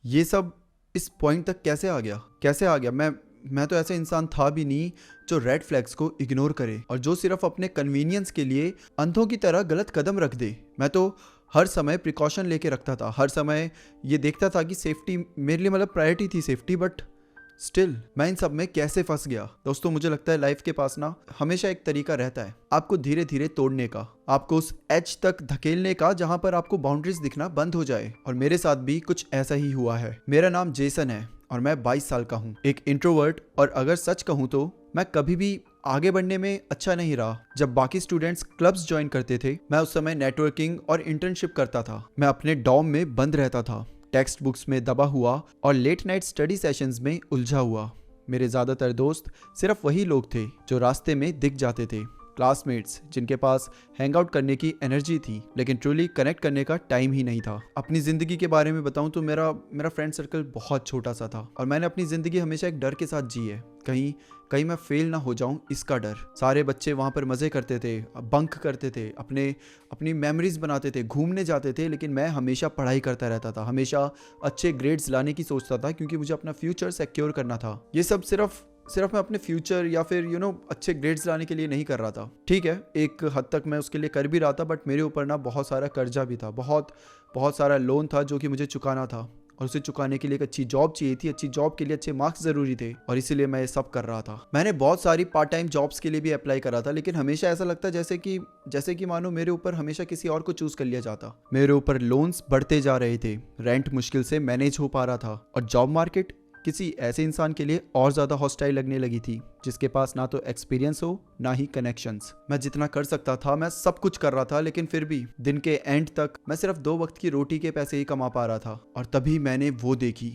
ये सब इस पॉइंट तक कैसे आ गया? मैं तो ऐसा इंसान था भी नहीं जो रेड फ्लैग्स को इग्नोर करे और जो सिर्फ अपने कन्वीनियंस के लिए अंधों की तरह गलत कदम रख दे। मैं तो हर समय प्रिकॉशन लेके रखता था, हर समय ये देखता था कि सेफ्टी मेरे लिए मतलब प्रायोरिटी थी सेफ्टी, बट स्टिल मैं इन सब में कैसे फंस गया। दोस्तों, मुझे लगता है लाइफ के पास ना हमेशा एक तरीका रहता है आपको धीरे धीरे तोड़ने का, आपको उस एज तक धकेलने का जहां पर आपको बाउंड्रीज दिखना बंद हो जाए। और मेरे साथ भी कुछ ऐसा ही हुआ है। मेरा नाम जेसन है और मैं 22 साल का हूँ, एक इंट्रोवर्ट। और अगर सच कहूँ तो मैं कभी भी आगे बढ़ने में अच्छा नहीं रहा। जब बाकी स्टूडेंट्स क्लब्स ज्वाइन करते थे, मैं उस समय नेटवर्किंग और इंटर्नशिप करता था। मैं अपने डॉर्म में बंद रहता था, टेक्स्ट बुक्स में दबा हुआ और लेट नाइट स्टडी सेशंस में उलझा हुआ। मेरे ज़्यादातर दोस्त सिर्फ वही लोग थे जो रास्ते में दिख जाते थे, क्लासमेट्स जिनके पास हैंग आउट करने की एनर्जी थी लेकिन ट्रूली कनेक्ट करने का टाइम ही नहीं था। अपनी ज़िंदगी के बारे में बताऊं तो मेरा फ्रेंड सर्कल बहुत छोटा सा था और मैंने अपनी ज़िंदगी हमेशा एक डर के साथ जी है, कहीं कहीं मैं फेल ना हो जाऊं इसका डर। सारे बच्चे वहाँ पर मज़े करते थे, बंक करते थे, अपनी मेमोरीज बनाते थे, घूमने जाते थे, लेकिन मैं हमेशा पढ़ाई करता रहता था, हमेशा अच्छे ग्रेड्स लाने की सोचता था क्योंकि मुझे अपना फ्यूचर सिक्योर करना था। ये सब सिर्फ मैं अपने फ्यूचर या फिर अच्छे ग्रेड्स लाने के लिए नहीं कर रहा था। ठीक है, एक हद तक मैं उसके लिए कर भी रहा था, बट मेरे ऊपर ना बहुत सारा कर्जा भी था, बहुत सारा लोन था जो कि मुझे चुकाना था और उसे चुकाने के लिए एक अच्छी जॉब चाहिए थी। अच्छी जॉब के लिए अच्छे मार्क्स जरूरी थे और इसीलिए मैं ये सब कर रहा था। मैंने बहुत सारी पार्ट टाइम जॉब्स के लिए भी अप्लाई करा था, लेकिन हमेशा ऐसा लगता जैसे कि मानो मेरे ऊपर हमेशा किसी और को चूज कर लिया जाता। मेरे ऊपर लोन्स बढ़ते जा रहे थे, रेंट मुश्किल से मैनेज हो पा रहा था और जॉब मार्केट किसी ऐसे इंसान के लिए और ज़्यादा हॉस्टाइल लगने लगी थी जिसके पास ना तो एक्सपीरियंस हो ना ही कनेक्शंस। मैं जितना कर सकता था मैं सब कुछ कर रहा था, लेकिन फिर भी दिन के एंड तक मैं सिर्फ 2 वक्त की रोटी के पैसे ही कमा पा रहा था। और तभी मैंने वो देखी,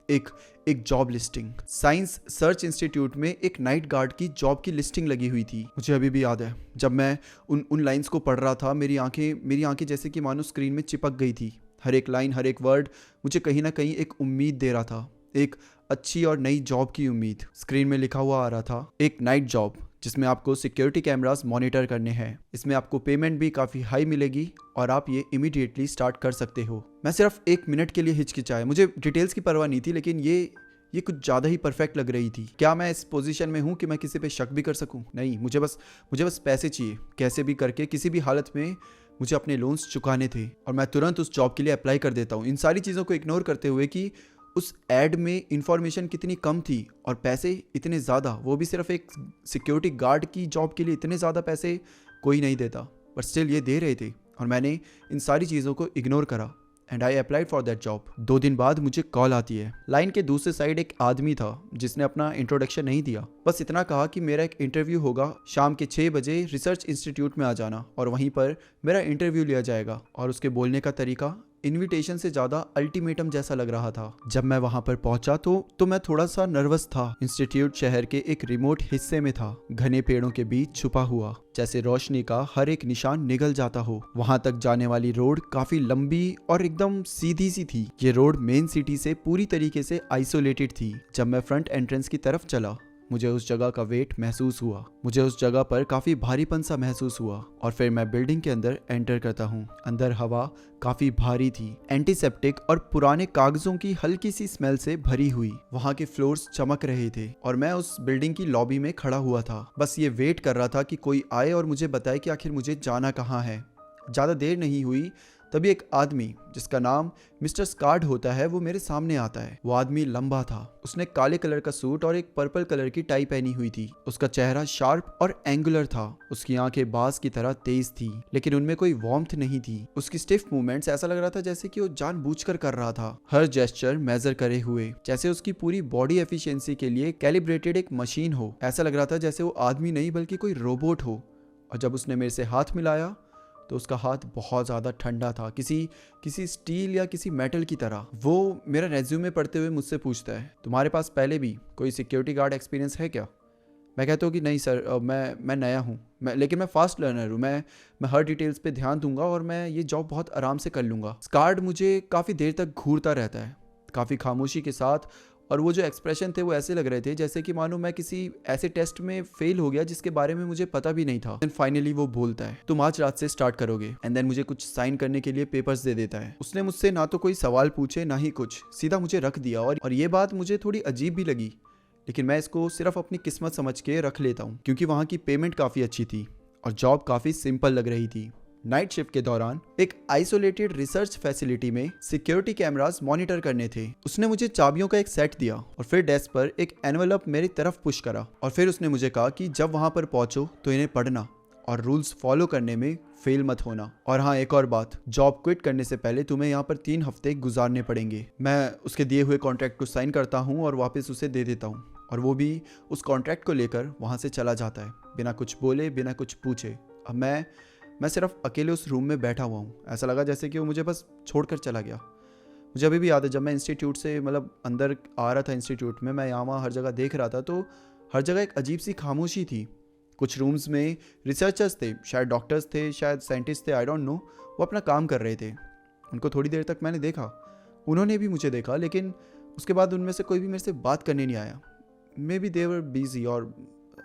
एक job listing. Science search institute में एक नाइट गार्ड की जॉब की लिस्टिंग लगी हुई थी। मुझे अभी भी याद है जब मैं उन लाइंस को पढ़ रहा था, मेरी आंखें जैसे कि मानो स्क्रीन में चिपक गई थी। हर एक लाइन, हर एक वर्ड मुझे कहीं ना कहीं एक उम्मीद दे रहा था, एक अच्छी और नई जॉब की उम्मीद। स्क्रीन में लिखा हुआ आ रहा था, एक नाइट जॉब जिसमें आपको सिक्योरिटी कैमरास मॉनिटर करने हैं, इसमें आपको पेमेंट भी काफ़ी हाई मिलेगी और आप ये इमीडिएटली स्टार्ट कर सकते हो। मैं सिर्फ 1 मिनट के लिए हिचकिचाया, मुझे डिटेल्स की परवाह नहीं थी, लेकिन ये कुछ ज़्यादा ही परफेक्ट लग रही थी। क्या मैं इस पोजीशन में हूँ कि मैं किसी पे शक भी कर सकूँ? नहीं, मुझे बस पैसे चाहिए, कैसे भी करके किसी भी हालत में मुझे अपने लोन्स चुकाने थे और मैं तुरंत उस जॉब के लिए अप्लाई कर देता हूँ। इन सारी चीज़ों को इग्नोर करते हुए कि उस एड में इंफॉर्मेशन कितनी कम थी और पैसे इतने ज़्यादा, वो भी सिर्फ एक सिक्योरिटी गार्ड की जॉब के लिए इतने ज़्यादा पैसे कोई नहीं देता, बट स्टिल ये दे रहे थे और मैंने इन सारी चीज़ों को इग्नोर करा and I applied for that job. 2 दिन बाद मुझे कॉल आती है। लाइन के दूसरे साइड एक आदमी था जिसने अपना इंट्रोडक्शन नहीं दिया, बस इतना कहा कि मेरा एक इंटरव्यू होगा, शाम के 6 बजे रिसर्च इंस्टीट्यूट में आ जाना और वहीं पर मेरा इंटरव्यू लिया जाएगा। और उसके बोलने का तरीका इनविटेशन से ज़्यादा अल्टीमेटम जैसा लग रहा था। जब मैं वहां पर पहुंचा तो मैं थोड़ा सा नर्वस था। इंस्टीट्यूट शहर के एक रिमोट हिस्से में था, घने पेड़ों के बीच छुपा हुआ, जैसे रोशनी का हर एक निशान निगल जाता हो। वहां तक जाने वाली रोड काफी लंबी और एकदम सीधी सी थी। ये रोड मेन सिटी से पूरी तरीके से आइसोलेटेड थी। जब मैं फ्रंट एंट्रेंस की तरफ चला, मुझे उस जगह का वेट महसूस हुआ, मुझे उस जगह पर काफी भारीपन सा महसूस हुआ। और फिर मैं बिल्डिंग के अंदर एंटर करता हूँ। अंदर हवा काफी भारी थी, एंटीसेप्टिक और पुराने कागजों की हल्की सी स्मेल से भरी हुई। वहाँ के फ्लोर्स चमक रहे थे और मैं उस बिल्डिंग की लॉबी में खड़ा हुआ था, बस ये वेट कर रहा था कि कोई आए और मुझे बताए कि आखिर मुझे जाना कहाँ है। ज़्यादा देर नहीं हुई, तभी एक आदमी जिसका नाम मिस्टर स्कार्ड होता है वो मेरे सामने आता है। वो आदमी लंबा था, उसने काले कलर का सूट और एक पर्पल कलर की टाई पहनी हुई थी। उसका चेहरा शार्प और एंगुलर था, उसकी आंखें बाज की तरह तेज थी लेकिन उनमें कोई वार्मथ नहीं थी। उसकी स्टिफ मूवमेंट्स ऐसा लग रहा था जैसे कि वो जानबूझकर कर रहा था, हर जेस्चर मेजर करे हुए, जैसे उसकी पूरी बॉडी एफिशिएंसी के लिए कैलिब्रेटेड एक मशीन हो। ऐसा लग रहा था जैसे वो आदमी नहीं बल्कि कोई रोबोट हो। और जब उसने मेरे से हाथ मिलाया तो उसका हाथ बहुत ज़्यादा ठंडा था, किसी स्टील या किसी मेटल की तरह। वो मेरा रेज्यूमे पढ़ते हुए मुझसे पूछता है, तुम्हारे पास पहले भी कोई सिक्योरिटी गार्ड एक्सपीरियंस है क्या? मैं कहता हूँ कि नहीं सर, मैं नया हूँ, लेकिन मैं फास्ट लर्नर हूँ, मैं हर डिटेल्स पे ध्यान दूंगा और मैं ये जॉब बहुत आराम से कर लूँगा। स्कार्ड मुझे काफ़ी देर तक घूरता रहता है, काफ़ी खामोशी के साथ, और वो जो एक्सप्रेशन थे वो ऐसे लग रहे थे जैसे कि मानो मैं किसी ऐसे टेस्ट में फेल हो गया जिसके बारे में मुझे पता भी नहीं था। एंड फाइनली वो बोलता है तुम आज रात से स्टार्ट करोगे, एंड देन मुझे कुछ साइन करने के लिए पेपर्स दे देता है। उसने मुझसे ना तो कोई सवाल पूछे ना ही कुछ, सीधा मुझे रख दिया। और ये बात मुझे थोड़ी अजीब भी लगी, लेकिन मैं इसको सिर्फ अपनी किस्मत समझ के रख लेता हूँ, क्योंकि वहाँ की पेमेंट काफ़ी अच्छी थी और जॉब काफ़ी सिंपल लग रही थी। नाइट शिफ्ट के दौरान एक आइसोलेटेड रिसर्च फैसिलिटी में सिक्योरिटी कैमरास मॉनिटर करने थे। उसने मुझे चाबियों का एक सेट दिया और फिर डेस्क पर एक एनवेलप मेरी तरफ पुश करा, और फिर उसने मुझे कहा कि जब वहां पर पहुंचो तो इन्हें पढ़ना और रूल्स फॉलो करने में फेल मत होना। और हाँ, एक और बात, जॉब क्विट करने से पहले तुम्हें यहाँ पर 3 हफ्ते गुजारने पड़ेंगे। मैं उसके दिए हुए कॉन्ट्रैक्ट को साइन करता हूँ और वापस उसे दे देता हूँ, और वो भी उस कॉन्ट्रैक्ट को लेकर वहाँ से चला जाता है बिना कुछ बोले, बिना कुछ पूछे। अब मैं सिर्फ अकेले उस रूम में बैठा हुआ हूँ। ऐसा लगा जैसे कि वो मुझे बस छोड़कर चला गया। मुझे अभी भी याद है जब मैं इंस्टीट्यूट से अंदर आ रहा था इंस्टीट्यूट में, मैं यहाँ वहाँ हर जगह देख रहा था तो हर जगह एक अजीब सी खामोशी थी। कुछ रूम्स में रिसर्चर्स थे, शायद डॉक्टर्स थे, शायद साइंटिस्ट थे, आई डोंट नो, वो अपना काम कर रहे थे। उनको थोड़ी देर तक मैंने देखा, उन्होंने भी मुझे देखा, लेकिन उसके बाद उनमें से कोई भी मेरे से बात करने नहीं आया। Maybe they were busy or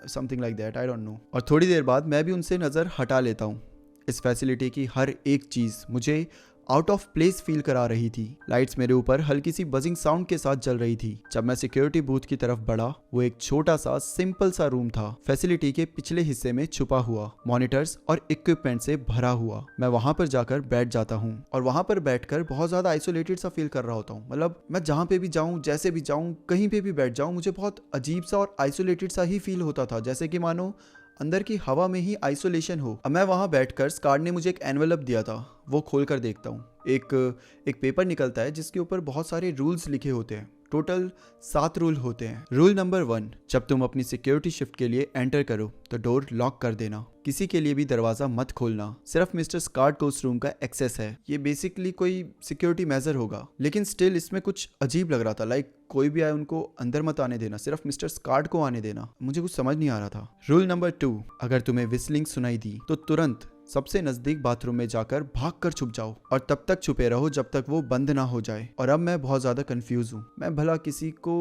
something like that, I don't know. और थोड़ी देर बाद मैं भी उनसे नज़र हटा लेता हूँ। इस फैसिलिटी की हर एक चीज़ मुझे आउट ऑफ प्लेस फील करा रही थी। लाइट्स मेरे ऊपर हल्की सी बजिंग साउंड के साथ जल रही थी। जब मैं सिक्योरिटी बूथ की तरफ बढ़ा, वो एक छोटा सा सिंपल सा रूम था, फैसिलिटी के पिछले हिस्से में छुपा हुआ, मॉनिटर्स और इक्विपमेंट से भरा हुआ। मैं वहां पर जाकर बैठ जाता हूँ और वहां पर बैठकर बहुत ज्यादा आइसोलेटेड सा फील कर रहा होता हूँ। मैं जहाँ पे भी जाऊँ, जैसे भी जाऊँ, कहीं पे भी बैठ जाऊँ, मुझे बहुत अजीब सा और आइसोलेटेड सा ही फील होता था, जैसे कि मानो अंदर की हवा में ही आइसोलेशन हो। अब मैं वहां बैठकर स्कार्ड ने मुझे एक एनवेलप दिया था, वो खोलकर देखता हूँ। एक पेपर निकलता है जिसके ऊपर बहुत सारे रूल्स लिखे होते हैं। टोटल 7 रूल होते हैं। रूल नंबर 1, जब तुम अपनी सिक्योरिटी शिफ्ट के लिए एंटर करो तो डोर लॉक कर देना, किसी के लिए भी दरवाजा मत खोलना, सिर्फ मिस्टर स्कार्ड को उस रूम का एक्सेस है। ये बेसिकली कोई सिक्योरिटी मेजर होगा, लेकिन स्टिल इसमें कुछ अजीब लग रहा था। लाइक कोई भी आए उनको अंदर मत आने देना, सिर्फ मिस्टर स्कार्ड को आने देना। मुझे कुछ समझ नहीं आ रहा था। रूल नंबर 2, अगर तुम्हें विस्लिंग सुनाई दी तो तुरंत सबसे नजदीक बाथरूम में जाकर भागकर छुप जाओ और तब तक छुपे रहो जब तक वो बंद ना हो जाए। और अब मैं बहुत ज्यादा कंफ्यूज हूँ। मैं भला किसी को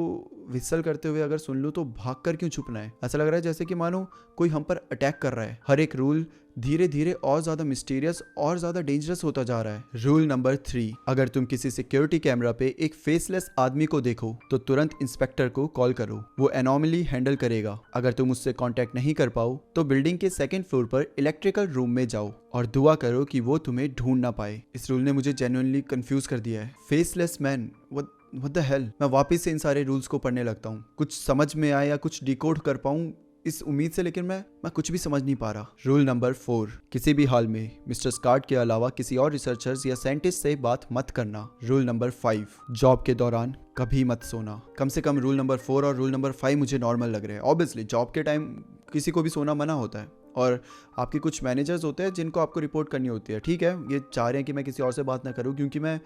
विसल करते हुए अगर सुन लूँ तो भागकर क्यों छुपना है? ऐसा लग रहा है जैसे कि मानो कोई हम पर अटैक कर रहा है। हर एक रूल धीरे धीरे और ज्यादा मिस्टीरियस और ज्यादा डेंजरस होता जा रहा है। रूल नंबर 3, अगर तुम किसी सिक्योरिटी कैमरा पे एक फेसलेस आदमी को देखो तो तुरंत इंस्पेक्टर को कॉल करो, वो एनोमली हैंडल करेगा। अगर तुम उससे कांटेक्ट नहीं कर पाओ तो बिल्डिंग के 2nd फ्लोर पर इलेक्ट्रिकल रूम में जाओ और दुआ करो कि वो तुम्हें ढूंढ ना पाए। इस रूल ने मुझे जेन्युइनली कंफ्यूज कर दिया है। Faceless man, what the hell. मैं वापस से इन सारे रूल्स को पढ़ने लगता हूँ, कुछ समझ में आए या कुछ डिकोड कर पाऊँ इस उम्मीद से, लेकिन मैं कुछ भी समझ नहीं पा रहा। रूल नंबर 4, किसी भी हाल में मिस्टर स्कार्ड के अलावा किसी और रिसर्चर्स या साइंटिस्ट से बात मत करना। रूल नंबर 5, जॉब के दौरान कभी मत सोना। कम से कम रूल नंबर 4 और रूल नंबर 5 मुझे नॉर्मल लग रहे हैं। ऑब्वियसली जॉब के टाइम किसी को भी सोना मना होता है और आपके कुछ मैनेजर्स होते हैं जिनको आपको रिपोर्ट करनी होती है। ठीक है, ये चाह रहे हैं कि मैं किसी और से बात ना करूं क्योंकि मैं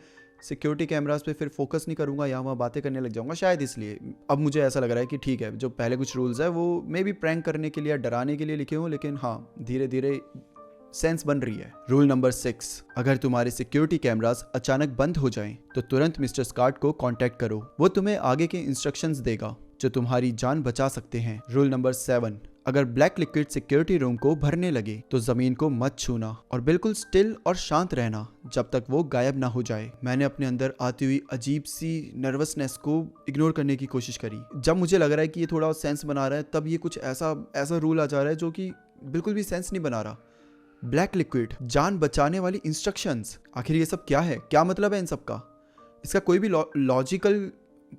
सिक्योरिटी कैमरास पे फिर फोकस नहीं करूंगा, यहाँ वहाँ बातें करने लग जाऊंगा, शायद इसलिए। अब मुझे ऐसा लग रहा है कि ठीक है, जो पहले कुछ रूल्स है वो मे बी प्रैंक करने के लिए या डराने के लिए लिखे हों, लेकिन हाँ, धीरे धीरे सेंस बन रही है। रूल नंबर 6, अगर तुम्हारे सिक्योरिटी कैमरास अचानक बंद हो जाएं तो तुरंत मिस्टर स्कार्ड को कांटेक्ट करो, वो तुम्हें आगे के इंस्ट्रक्शंस देगा जो तुम्हारी जान बचा सकते हैं। रूल नंबर 7, अगर ब्लैक लिक्विड सिक्योरिटी रूम को भरने लगे तो जमीन को मत छूना और बिल्कुल स्टिल और शांत रहना जब तक वो गायब ना हो जाए। मैंने अपने अंदर आती हुई अजीब सी नर्वसनेस को इग्नोर करने की कोशिश करी। जब मुझे लग रहा है कि ये थोड़ा सेंस बना रहा है, तब ये कुछ ऐसा रूल आ जा रहा है जो कि बिल्कुल भी सेंस नहीं बना रहा। ब्लैक लिक्विड, जान बचाने वाली इंस्ट्रक्शंस, आखिर ये सब क्या है? क्या मतलब है इन सब का? इसका कोई भी लॉजिकल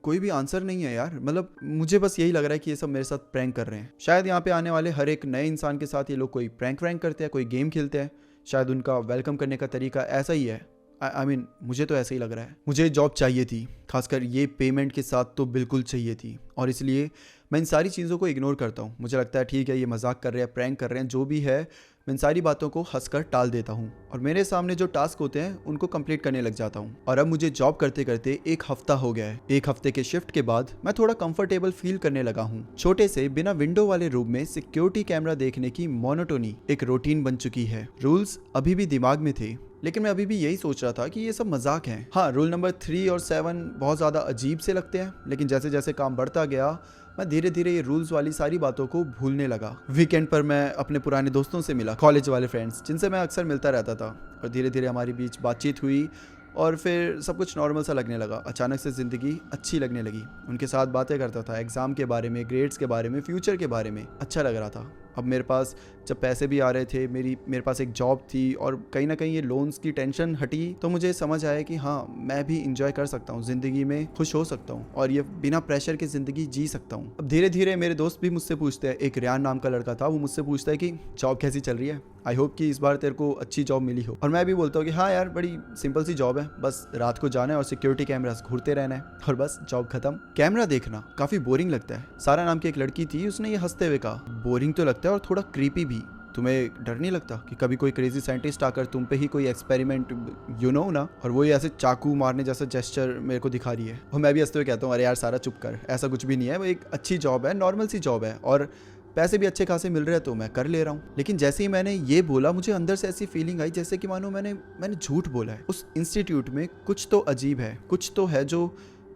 कोई भी आंसर नहीं है यार। मुझे बस यही लग रहा है कि ये सब मेरे साथ प्रैंक कर रहे हैं। शायद यहाँ पे आने वाले हर एक नए इंसान के साथ ये लोग कोई प्रैंक करते हैं, कोई गेम खेलते हैं। शायद उनका वेलकम करने का तरीका ऐसा ही है। आई मीन मुझे तो ऐसा ही लग रहा है। मुझे जॉब चाहिए थी, खासकर ये पेमेंट के साथ तो बिल्कुल चाहिए थी, और इसलिए मैं इन सारी चीज़ों को इग्नोर करता हूँ। मुझे लगता है ठीक है, ये मजाक कर रहे हैं, प्रैंक कर रहे हैं, जो भी है, मैं इन सारी बातों को हंसकर टाल देता हूँ और मेरे सामने जो टास्क होते हैं उनको कंप्लीट करने लग जाता हूँ। और अब मुझे जॉब करते करते 1 हफ्ता हो गया है। 1 हफ्ते के शिफ्ट के बाद मैं थोड़ा कंफर्टेबल फील करने लगा हूँ। छोटे से बिना विंडो वाले रूम में सिक्योरिटी कैमरा देखने की मोनोटोनी एक रूटीन बन चुकी है। रूल्स अभी भी दिमाग में थे, लेकिन मैं अभी भी यही सोच रहा था कि ये सब मजाक है। हाँ, रूल नंबर 3 और 7 बहुत ज़्यादा अजीब से लगते हैं, लेकिन जैसे जैसे काम बढ़ता गया मैं धीरे धीरे ये रूल्स वाली सारी बातों को भूलने लगा। वीकेंड पर मैं अपने पुराने दोस्तों से मिला, कॉलेज वाले फ्रेंड्स जिनसे मैं अक्सर मिलता रहता था, और धीरे धीरे हमारे बीच बातचीत हुई और फिर सब कुछ नॉर्मल सा लगने लगा। अचानक से ज़िंदगी अच्छी लगने लगी। उनके साथ बातें करता था, एग्ज़ाम के बारे में, ग्रेड्स के बारे में, फ्यूचर के बारे में। अच्छा लग रहा था। अब मेरे पास जब पैसे भी आ रहे थे, मेरे पास एक जॉब थी, और कहीं ना कहीं ये लोन्स की टेंशन हटी, तो मुझे समझ आया कि हाँ, मैं भी इंजॉय कर सकता हूँ, ज़िंदगी में खुश हो सकता हूँ, और ये बिना प्रेशर के ज़िंदगी जी सकता हूँ। अब धीरे धीरे मेरे दोस्त भी मुझसे पूछते हैं। एक रियान नाम का लड़का था, वो मुझसे पूछता है कि जॉब कैसी चल रही है, आई होप कि इस बार तेरे को अच्छी जॉब मिली हो। और मैं भी बोलता हूँ कि हाँ यार, बड़ी सिंपल सी जॉब है, बस रात को जाना है और सिक्योरिटी कैमरास घूरते रहना है, और बस जॉब खत्म। कैमरा देखना काफ़ी बोरिंग लगता है। सारा नाम की एक लड़की थी, उसने ये हंसते हुए कहा, बोरिंग तो लगता है और थोड़ा क्रीपी भी। तुम्हें डर नहीं लगता कि कभी कोई क्रेजी साइंटिस्ट आकर तुम पे ही कोई एक्सपेरिमेंट ना, और वो ऐसे चाकू मारने जैसा जेस्चर मेरे को दिखा रही है। और मैं भी हंसते हुए कहता हूँ, अरे यार सारा चुप कर, ऐसा कुछ भी नहीं है, वो एक अच्छी जॉब है, नॉर्मल सी जॉब है, और पैसे भी अच्छे खासे मिल रहे हैं, तो मैं कर ले रहा हूँ। लेकिन जैसे ही मैंने ये बोला, मुझे अंदर से ऐसी फीलिंग आई जैसे कि मानो मैंने झूठ बोला है। उस इंस्टीट्यूट में कुछ तो अजीब है, कुछ तो है जो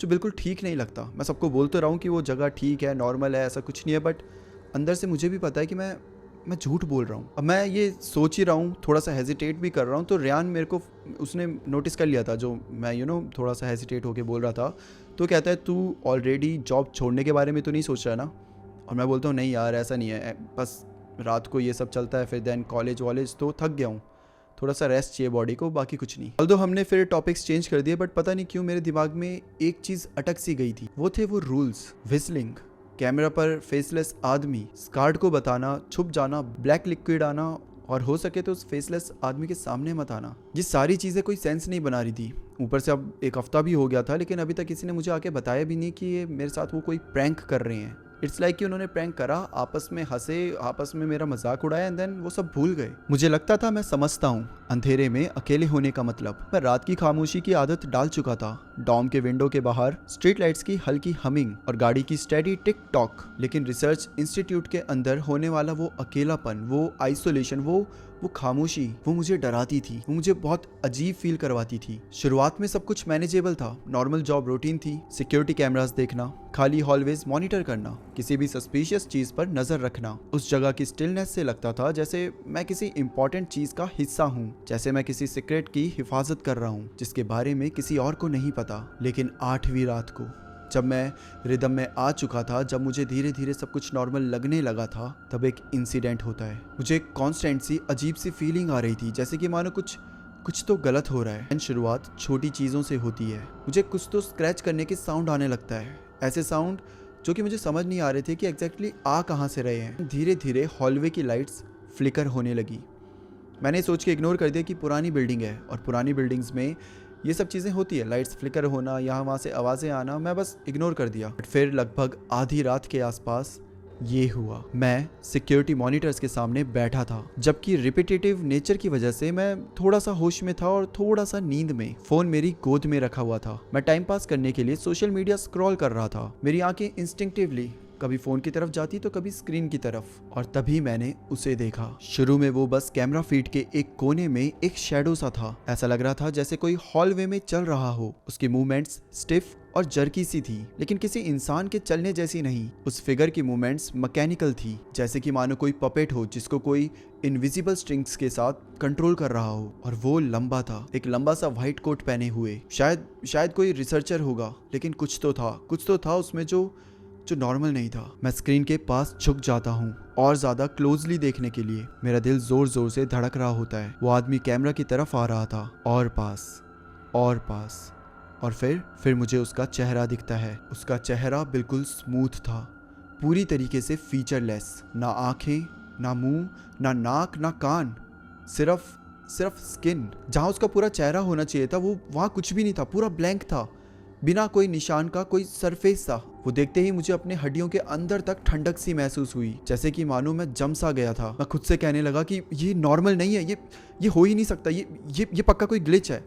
बिल्कुल ठीक नहीं लगता। मैं सबको बोलते रहा हूँ कि वो जगह ठीक है, नॉर्मल है, ऐसा कुछ नहीं है, बट अंदर से मुझे भी पता है कि मैं झूठ बोल रहा हूँ। अब मैं ये सोच ही रहा हूँ, थोड़ा सा हेजिटेट भी कर रहा हूँ, तो रियान मेरे को, उसने नोटिस कर लिया था जो मैं थोड़ा सा हेजिटेट होके बोल रहा था। तो कहता है, तू ऑलरेडी जॉब छोड़ने के बारे में तो नहीं सोच रहा ना? और मैं बोलता हूँ, नहीं यार ऐसा नहीं है, बस रात को ये सब चलता है, फिर देन कॉलेज तो थक गया हूँ, थोड़ा सा रेस्ट चाहिए बॉडी को, बाकी कुछ नहीं। ऑल्दो हमने फिर टॉपिक्स चेंज कर दिए, बट पता नहीं क्यों मेरे दिमाग में एक चीज़ अटक सी गई थी। वो थे वो रूल्स, विस्लिंग, कैमरा पर फेसलेस आदमी, स्कार्ड को बताना, छुप जाना, ब्लैक लिक्विड आना, और हो सके तो उस फेसलेस आदमी के सामने मत आना। ये सारी चीज़ें कोई सेंस नहीं बना रही थी। ऊपर से अब एक हफ्ता भी हो गया था, लेकिन अभी तक किसी ने मुझे आके बताया भी नहीं कि ये मेरे साथ वो कोई प्रैंक कर रहे हैं। इट्स लाइक कि उन्होंने प्रैंक करा, आपस में हंसे, आपस में मेरा मजाक उड़ाया, एंड देन वो सब भूल गए। मुझे लगता था मैं समझता हूँ अंधेरे में अकेले होने का मतलब। मैं रात की खामोशी की आदत डाल चुका था। डॉम के विंडो के बाहर स्ट्रीट लाइट्स की हल्की हमिंग और गाड़ी की स्टेडी टिक टॉक। लेकिन रिसर्च इंस्टीट्यूट के अंदर होने वाला वो अकेलापन, वो आइसोलेशन, वो खामोशी, वो मुझे डराती थी, वो मुझे बहुत अजीब फील करवाती थी। शुरुआत में सब कुछ मैनेजेबल था, नॉर्मल जॉब रूटीन थी, सिक्योरिटी कैमरास देखना, खाली हॉलवेज मॉनिटर करना, किसी भी सस्पिशियस चीज पर नजर रखना। उस जगह की स्टिलनेस से लगता था जैसे मैं किसी इंपॉर्टेंट चीज का हिस्सा हूँ, जैसे मैं किसी सीक्रेट की हिफाजत कर रहा हूँ जिसके बारे में किसी और को नहीं पता। लेकिन 8वीं रात को जब मैं रिदम में आ चुका था, जब मुझे धीरे धीरे सब कुछ नॉर्मल लगने लगा था, तब एक इंसिडेंट होता है। मुझे एक कॉन्स्टेंट सी अजीब सी फीलिंग आ रही थी, जैसे कि मानो कुछ तो गलत हो रहा है। शुरुआत छोटी चीज़ों से होती है। मुझे कुछ तो स्क्रैच करने के साउंड आने लगता है, ऐसे साउंड जो कि मुझे समझ नहीं आ रहे थे कि एग्जैक्टली आ कहाँ से रहे हैं। धीरे धीरे हॉलवे की लाइट्स फ्लिकर होने लगी। मैंने सोच के इग्नोर कर दिया कि पुरानी बिल्डिंग है, और पुरानी बिल्डिंग्स में ये सब चीज़ें होती है, लाइट्स फ्लिकर होना, यहाँ वहाँ से आवाज़ें आना, मैं बस इग्नोर कर दिया। बट फिर लगभग आधी रात के आसपास ये हुआ। मैं सिक्योरिटी मॉनिटर्स के सामने बैठा था, जबकि रिपीटेटिव नेचर की वजह से मैं थोड़ा सा होश में था और थोड़ा सा नींद में। फोन मेरी गोद में रखा हुआ था। मैं टाइम पास करने के लिए सोशल मीडिया स्क्रॉल कर रहा था। मेरी आंखें इंस्टिंक्टिवली कभी फोन की तरफ जाती तो कभी स्क्रीन की तरफ, और तभी मैंने उसे देखा। शुरू में वो बस कैमरा फीड के एक कोने में एक शैडो सा था। ऐसा लग रहा था जैसे कोई हॉलवे में चल रहा हो। उसकी मूवमेंट्स स्टिफ और जर्की सी थी, लेकिन किसी इंसान के चलने जैसी नहीं। उस फिगर की मूवमेंट्स मैकेनिकल थी, जैसे कि मानो कोई पपेट हो जिसको कोई इनविजिबल स्ट्रिंग्स के साथ कंट्रोल कर रहा हो। और वो लंबा था, एक लंबा सा व्हाइट कोट पहने हुए। शायद कोई रिसर्चर होगा, लेकिन कुछ तो था उसमें जो नॉर्मल नहीं था। मैं स्क्रीन के पास झुक जाता हूँ और ज्यादा क्लोजली देखने के लिए। मेरा दिल जोर जोर से धड़क रहा होता है। वो आदमी कैमरा की तरफ आ रहा था, और पास, और फिर मुझे उसका चेहरा दिखता है। उसका चेहरा बिल्कुल स्मूथ था, पूरी तरीके से फीचरलेस। ना आंखें, ना मुंह, ना नाक, ना कान, सिर्फ स्किन। जहाँ उसका पूरा चेहरा होना चाहिए था, वो वहाँ कुछ भी नहीं था, पूरा ब्लैंक था, बिना कोई निशान का, कोई सरफेस सा। वो देखते ही मुझे अपने हड्डियों के अंदर तक ठंडक सी महसूस हुई, जैसे कि मानो मैं जम सा गया था। मैं खुद से कहने लगा कि ये नॉर्मल नहीं है, ये हो ही नहीं सकता, ये पक्का कोई ग्लिच है।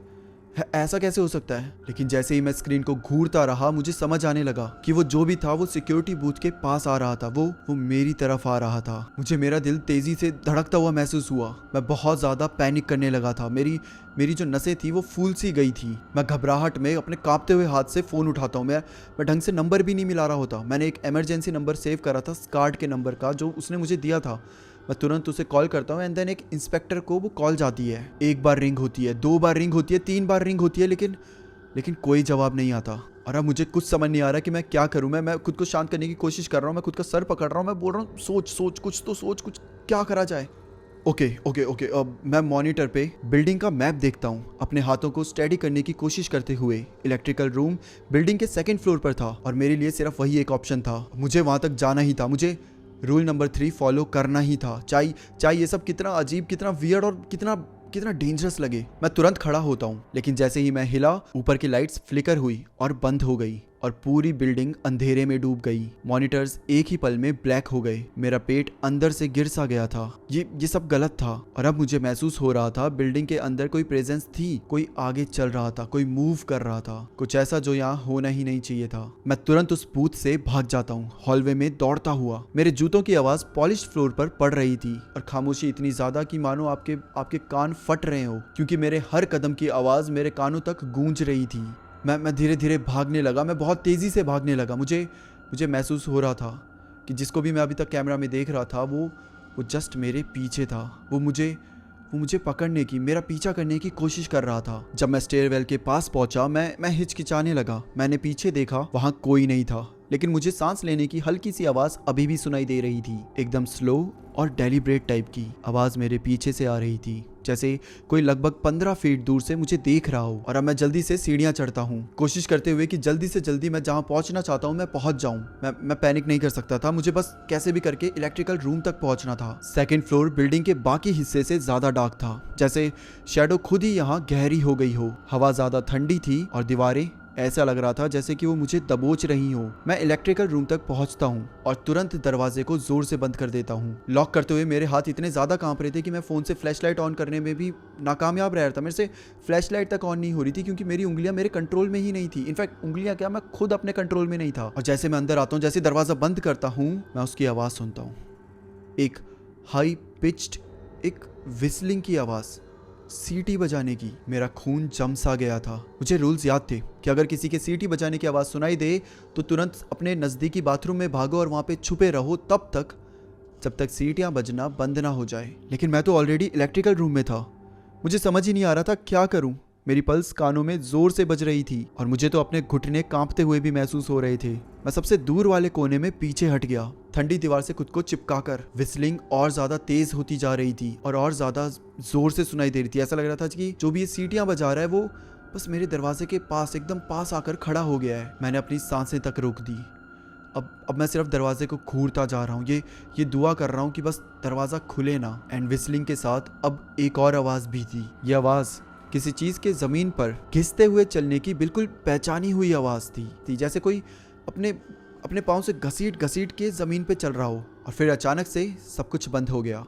ऐसा कैसे हो सकता है? लेकिन जैसे ही मैं स्क्रीन को घूरता रहा मुझे समझ आने लगा कि वो जो भी था वो सिक्योरिटी बूथ के पास आ रहा था। वो मेरी तरफ आ रहा था। मुझे मेरा दिल तेजी से धड़कता हुआ महसूस हुआ। मैं बहुत ज्यादा पैनिक करने लगा था। मेरी जो नसें थी वो फूल सी गई थी। मैं घबराहट में अपने कांपते हुए हाथ से फोन उठाता हूँ। मैं ढंग से नंबर भी नहीं मिला रहा होता। मैंने एक इमरजेंसी नंबर सेव करा था स्कार्ड के नंबर का जो उसने मुझे दिया था। मैं तुरंत उसे कॉल करता हूँ एंड देन एक इंस्पेक्टर को वो कॉल जाती है। एक बार रिंग होती है, 2 बार रिंग होती है, 3 बार रिंग होती है, लेकिन कोई जवाब नहीं आता। और अब मुझे कुछ समझ नहीं आ रहा कि मैं क्या करूँ। मैं खुद को शांत करने की कोशिश कर रहा हूँ। मैं खुद का सर पकड़ रहा हूँ। मैं बोल रहा हूँ सोच कुछ तो सोच, कुछ क्या करा जाए। ओके। अब मैं मॉनिटर पे बिल्डिंग का मैप देखता हूँ, अपने हाथों को स्टेडी करने की कोशिश करते हुए। इलेक्ट्रिकल रूम बिल्डिंग के 2nd फ्लोर पर था और मेरे लिए सिर्फ वही एक ऑप्शन था। मुझे वहां तक जाना ही था। मुझे रूल नंबर 3 फॉलो करना ही था। चाहे ये सब कितना अजीब, कितना वियर्ड और कितना डेंजरस लगे। मैं तुरंत खड़ा होता हूँ, लेकिन जैसे ही मैं हिला ऊपर की लाइट्स फ्लिकर हुई और बंद हो गई और पूरी बिल्डिंग अंधेरे में डूब गई। मॉनिटर्स एक ही पल में ब्लैक हो गए। मेरा पेट अंदर से गिर सा गया था। ये सब गलत था और अब मुझे महसूस हो रहा था बिल्डिंग के अंदर कोई प्रेजेंस थी। कोई आगे चल रहा था, कोई मूव कर रहा था, कुछ ऐसा जो यहाँ होना ही नहीं चाहिए था। मैं तुरंत उस बूथ से भाग जाता हूँ, हॉलवे में दौड़ता हुआ। मेरे जूतों की आवाज पॉलिश फ्लोर पर पड़ रही थी और खामोशी इतनी ज्यादा कि मानो आपके कान फट रहे हो, क्योंकि मेरे हर कदम की आवाज मेरे कानों तक गूंज रही थी। मैं धीरे धीरे भागने लगा। मैं बहुत तेज़ी से भागने लगा। मुझे महसूस हो रहा था कि जिसको भी मैं अभी तक कैमरा में देख रहा था वो जस्ट मेरे पीछे था। वो मुझे पकड़ने की, मेरा पीछा करने की कोशिश कर रहा था। जब मैं स्टेयरवेल के पास पहुंचा मैं हिचकिचाने लगा। मैंने पीछे देखा, वहां कोई नहीं था, लेकिन मुझे सांस लेने की हल्की सी आवाज अभी भी सुनाई दे रही थी। एकदम स्लो और डेलिब्रेट टाइप की आवाज मेरे पीछे से आ रही थी, जैसे कोई लगभग 15 फीट दूर से मुझे देख रहा हो। और अब मैं जल्दी से सीढ़ियां चढ़ता हूँ, कोशिश करते हुए कि जल्दी से जल्दी मैं जहाँ पहुंचना चाहता हूँ मैं पहुंच जाऊँ। मैं पैनिक नहीं कर सकता था। मुझे बस कैसे भी करके इलेक्ट्रिकल रूम तक पहुंचना था। 2nd फ्लोर बिल्डिंग के बाकी हिस्से से ज्यादा डार्क था, जैसे शैडो खुद ही यहाँ गहरी हो गई हो। हवा ज्यादा ठंडी थी और दीवारें ऐसा लग रहा था जैसे कि वो मुझे दबोच रही हो। मैं इलेक्ट्रिकल रूम तक पहुंचता हूं और तुरंत दरवाजे को जोर से बंद कर देता हूं। लॉक करते हुए मेरे हाथ इतने ज्यादा कांप रहे थे कि मैं फोन से फ्लैशलाइट ऑन करने में भी नाकामयाब रह रहा था। मेरे से फ्लैशलाइट तक ऑन नहीं हो रही थी क्योंकि मेरी उंगलियां मेरे कंट्रोल में ही नहीं थी। इनफैक्ट उंगलियां क्या, मैं खुद अपने कंट्रोल में नहीं था। और जैसे मैं अंदर आता हूँ, जैसे दरवाजा बंद करता हूँ, मैं उसकी आवाज सुनता हूँ, एक हाई पिच्ड, एक विस्लिंग की आवाज, सीटी बजाने की। मेरा खून जम सा गया था। मुझे रूल्स याद थे कि अगर किसी के सीटी बजाने की आवाज़ सुनाई दे तो तुरंत अपने नज़दीकी बाथरूम में भागो और वहाँ पे छुपे रहो तब तक जब तक सीटियाँ बजना बंद ना हो जाए। लेकिन मैं तो ऑलरेडी इलेक्ट्रिकल रूम में था। मुझे समझ ही नहीं आ रहा था क्या करूँ। मेरी पल्स कानों में जोर से बज रही थी और मुझे तो अपने घुटने कांपते हुए भी महसूस हो रहे थे। मैं सबसे दूर वाले कोने में पीछे हट गया, ठंडी दीवार से खुद को चिपकाकर। विस्लिंग और ज्यादा तेज होती जा रही थी और ज्यादा जोर से सुनाई दे रही थी। ऐसा लग रहा था कि जो भी ये सीटियां बजा रहा है वो बस मेरे दरवाजे के पास, एकदम पास आकर खड़ा हो गया है। मैंने अपनी सांसें तक रोक दी। अब मैं सिर्फ दरवाजे को घूरता जा रहा हूँ, ये दुआ कर रहा हूँ कि बस दरवाजा खुले ना। एंड विस्लिंग के साथ अब एक और आवाज भी थी। ये आवाज किसी चीज के जमीन पर घिसते हुए चलने की बिल्कुल पहचानी हुई आवाज थी, जैसे कोई अपने पाँव से घसीट के जमीन पे चल रहा हो। और फिर अचानक से सब कुछ बंद हो गया।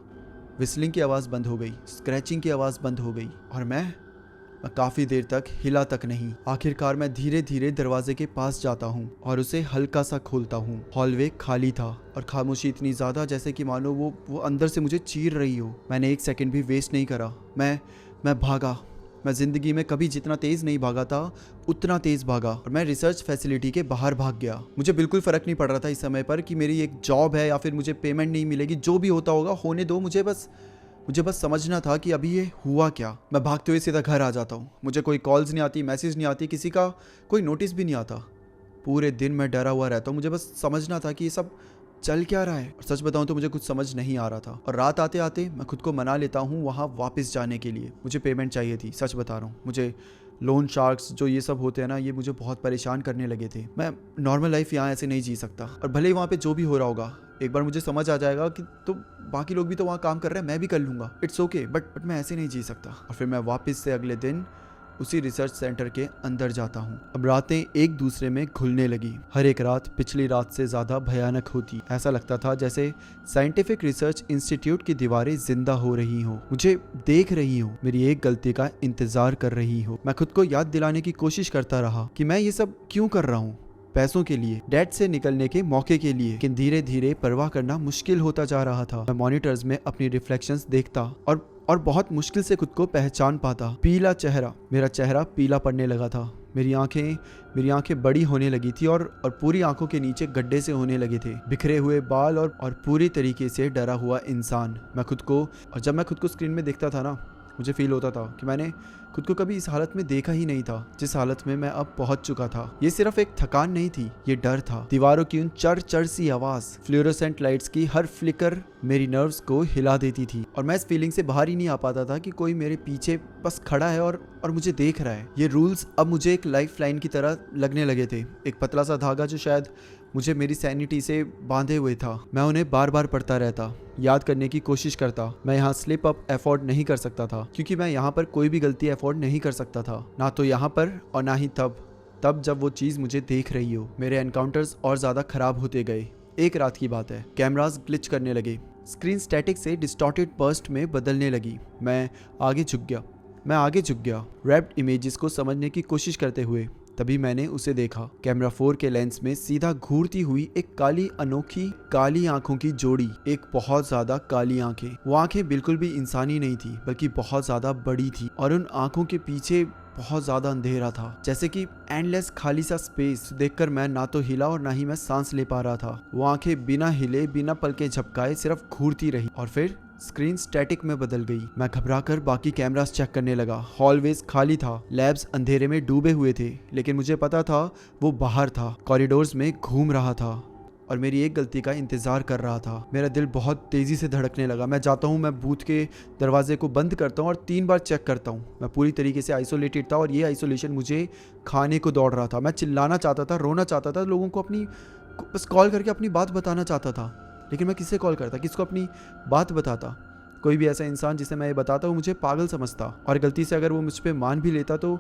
विस्लिंग की आवाज़ बंद हो गई, स्क्रैचिंग की आवाज़ बंद हो गई और मैं काफ़ी देर तक हिला तक नहीं। आखिरकार मैं धीरे धीरे दरवाजे के पास जाता हूँ और उसे हल्का सा खोलता हूँ। हॉलवे खाली था और खामोशी इतनी ज़्यादा जैसे कि मानो वो अंदर से मुझे चीर रही हो। मैंने एक सेकंड भी वेस्ट नहीं करा। मैं भागा। मैं ज़िंदगी में कभी जितना तेज़ नहीं भागा था उतना तेज़ भागा और मैं रिसर्च फैसिलिटी के बाहर भाग गया। मुझे बिल्कुल फ़र्क नहीं पड़ रहा था इस समय पर कि मेरी एक जॉब है या फिर मुझे पेमेंट नहीं मिलेगी। जो भी होता होगा होने दो, मुझे बस समझना था कि अभी ये हुआ क्या। मैं भागते हुए सीधा घर आ जाता हूँ। मुझे कोई कॉल्स नहीं आती, मैसेज नहीं आती, किसी का कोई नोटिस भी नहीं आता। पूरे दिन मैं डरा हुआ रहता हूँ। मुझे बस समझना था कि ये सब चल क्या रहा है। और सच बताऊं तो मुझे कुछ समझ नहीं आ रहा था। और रात आते आते मैं खुद को मना लेता हूँ वहाँ वापस जाने के लिए। मुझे पेमेंट चाहिए थी, सच बता रहा हूँ। मुझे लोन शार्क्स जो ये सब होते हैं ना, ये मुझे बहुत परेशान करने लगे थे। मैं नॉर्मल लाइफ यहाँ ऐसे नहीं जी सकता। और भले ही वहाँ पे जो भी हो रहा होगा, एक बार मुझे समझ आ जाएगा कि तो बाकी लोग भी तो वहाँ काम कर रहे हैं, मैं भी कर लूँगा, इट्स ओके, बट मैं ऐसे नहीं जी सकता। और फिर मैं वापस से अगले दिन उसी रिसर्च सेंटर के अंदर जाता हूँ। अब रातें एक दूसरे में घुलने लगी। हर एक रात पिछली रात से ज्यादा भयानक होती। ऐसा लगता था जैसे साइंटिफिक रिसर्च इंस्टीट्यूट की दीवारें जिंदा हो रही हो, मुझे देख रही हो, मेरी एक गलती का इंतजार कर रही हो। मैं खुद को याद दिलाने की कोशिश करता रहा कि मैं ये सब क्यों कर रहा हूँ, पैसों के लिए, डेट से निकलने के मौके के लिए। लेकिन धीरे धीरे परवाह करना मुश्किल होता जा रहा था। मैं मॉनिटर्स में अपनी रिफ्लेक्शंस देखता और बहुत मुश्किल से खुद को पहचान पाता। पीला चेहरा, मेरा चेहरा पीला पड़ने लगा था। मेरी आंखें बड़ी होने लगी थी और पूरी आंखों के नीचे गड्ढे से होने लगे थे। बिखरे हुए बाल और पूरी तरीके से डरा हुआ इंसान। जब मैं खुद को स्क्रीन में देखता था ना, मुझे फील होता था कि मैंने खुद को कभी इस हालत में देखा ही नहीं था जिस हालत में मैं अब पहुंच चुका था। ये सिर्फ एक थकान नहीं थी, ये डर था। दीवारों की उन चर सी आवाज, फ्लोरोसेंट लाइट्स की हर फ्लिकर मेरी नर्व्स को हिला देती थी और मैं इस फीलिंग से बाहर ही नहीं आ पाता था कि कोई मेरे पीछे बस खड़ा है और मुझे देख रहा है। ये रूल्स अब मुझे एक लाइफ लाइन की तरह लगने लगे थे, एक पतला सा धागा जो शायद मुझे मेरी सैनिटी से बांधे हुए था। मैं उन्हें बार बार पढ़ता रहता, याद करने की कोशिश करता। मैं यहाँ स्लिप अप अफोर्ड नहीं कर सकता था क्योंकि मैं यहाँ पर कोई भी गलती अफोर्ड नहीं कर सकता था, ना तो यहाँ पर और ना ही तब जब वो चीज़ मुझे देख रही हो। मेरे एनकाउंटर्स और ज़्यादा खराब होते गए। एक रात की बात है, कैमरास ग्लिच करने लगे, स्क्रीन स्टैटिक से डिस्टॉर्टेड बर्स्ट में बदलने लगी। मैं आगे झुक गया रैप्ड इमेजेस को समझने की कोशिश करते हुए। तभी मैंने उसे देखा, कैमरा 4 के लेंस में सीधा घूरती हुई एक काली अनोखी काली आंखों की जोड़ी, एक बहुत ज्यादा काली आंखें। वो आंखें बिल्कुल भी इंसानी नहीं थी बल्कि बहुत ज्यादा बड़ी थी और उन आंखों के पीछे बहुत ज्यादा अंधेरा था, जैसे कि एंडलेस खाली सा स्पेस। देखकर मैं ना तो हिला और ना ही मैं सांस ले पा रहा था। वो आंखें बिना हिले बिना पलके झपकाए सिर्फ घूरती रही और फिर स्क्रीन स्टैटिक में बदल गई। मैं घबराकर बाकी कैमरास चेक करने लगा। हॉलवेज खाली था, लैब्स अंधेरे में डूबे हुए थे, लेकिन मुझे पता था वो बाहर था, कॉरिडोर्स में घूम रहा था और मेरी एक गलती का इंतजार कर रहा था। मेरा दिल बहुत तेजी से धड़कने लगा। मैं जाता हूँ, मैं बूथ के दरवाजे को बंद करता हूँ और 3 बार चेक करता हूँ। मैं पूरी तरीके से आइसोलेटेड था और ये आइसोलेशन मुझे खाने को दौड़ रहा था। मैं चिल्लाना चाहता था, रोना चाहता था, लोगों को बस कॉल करके अपनी बात बताना चाहता था, लेकिन मैं किससे कॉल करता, किसको अपनी बात बताता? कोई भी ऐसा इंसान जिसे मैं ये बताता वो मुझे पागल समझता और गलती से अगर वो मुझ पे मान भी लेता तो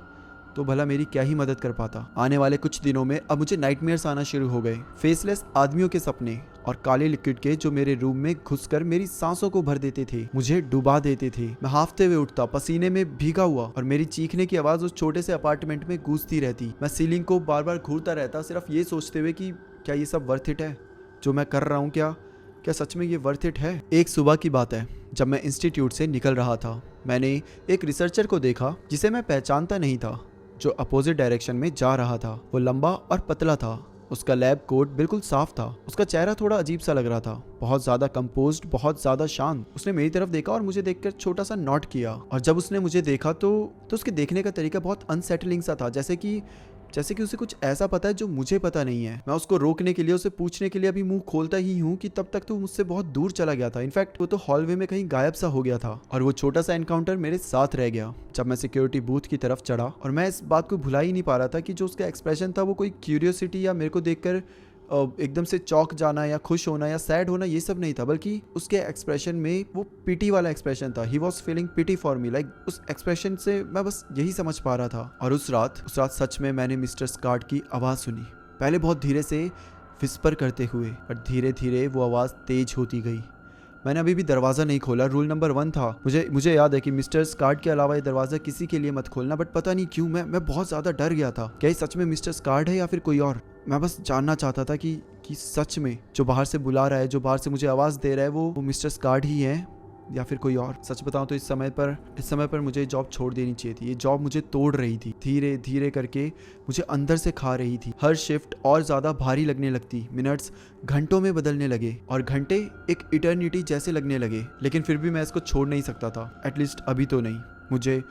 भला मेरी क्या ही मदद कर पाता। आने वाले कुछ दिनों में अब मुझे नाइटमेयर्स आना शुरू हो गए, फेसलेस आदमियों के सपने और काले लिक्विड के जो मेरे रूम में घुसकर मेरी सांसों को भर देते थे, मुझे डुबा देते थे। मैं हाफते हुए उठता, पसीने में भीगा हुआ, और मेरी चीखने की आवाज उस छोटे से अपार्टमेंट में गूंजती रहती। मैं सीलिंग को बार बार घूरता रहता, सिर्फ ये सोचते हुए कि क्या ये सब वर्थ इट है जो मैं कर रहा हूँ, क्या सच में ये वर्थ इट है। एक सुबह की बात है, जब मैं इंस्टीट्यूट से निकल रहा था, मैंने एक रिसर्चर को देखा जिसे मैं पहचानता नहीं था, जो अपोजिट डायरेक्शन में जा रहा था। वो लंबा और पतला था, उसका लैब कोट बिल्कुल साफ था, उसका चेहरा थोड़ा अजीब सा लग रहा था, बहुत ज्यादा कंपोज्ड, बहुत ज्यादा शांत। उसने मेरी तरफ देखा और मुझे देखकर छोटा सा नॉट किया, और जब उसने मुझे देखा तो उसके देखने का तरीका बहुत अनसेटलिंग सा था, जैसे कि उसे कुछ ऐसा पता है जो मुझे पता नहीं है। मैं उसको रोकने के लिए, उसे पूछने के लिए अभी मुंह खोलता ही हूँ कि तब तक तो मुझसे बहुत दूर चला गया था। इनफैक्ट वो तो हॉलवे में कहीं गायब सा हो गया था, और वो छोटा सा एनकाउंटर मेरे साथ रह गया जब मैं सिक्योरिटी बूथ की तरफ चढ़ा। और मैं इस बात को भुला ही नहीं पा रहा था कि जो उसका एक्सप्रेशन था वो कोई क्यूरियोसिटी या मेरे को देखकर एकदम से चौंक जाना या खुश होना या सैड होना, ये सब नहीं था, बल्कि उसके एक्सप्रेशन में वो पिटी वाला एक्सप्रेशन था। He was feeling pity for me, like उस एक्सप्रेशन से मैं बस यही समझ पा रहा था। और उस रात सच में मैंने मिस्टर स्कॉट की आवाज़ सुनी, पहले बहुत धीरे से विस्पर करते हुए, और धीरे धीरे वो आवाज़ तेज होती गई। मैंने अभी भी दरवाज़ा नहीं खोला, रूल नंबर 1 था। मुझे याद है कि मिस्टर स्कॉट के अलावा ये दरवाज़ा किसी के लिए मत खोलना, बट पता नहीं क्यों मैं बहुत ज़्यादा डर गया था। क्या ये सच में मिस्टर स्कॉट है या फिर कोई और? मैं बस जानना चाहता था कि सच में जो बाहर से बुला रहा है, जो बाहर से मुझे आवाज़ दे रहा है, वो मिस्टर स्कॉट ही है या फिर कोई और। सच बताऊं तो इस समय पर मुझे जॉब छोड़ देनी चाहिए थी। ये जॉब मुझे तोड़ रही थी, धीरे धीरे करके मुझे अंदर से खा रही थी। हर शिफ्ट और ज़्यादा भारी लगने लगती, मिनट्स घंटों में बदलने लगे और घंटे एक इटर्निटी जैसे लगने लगे। लेकिन फिर भी मैं इसको छोड़ नहीं सकता था, एटलीस्ट अभी तो नहीं। मुझे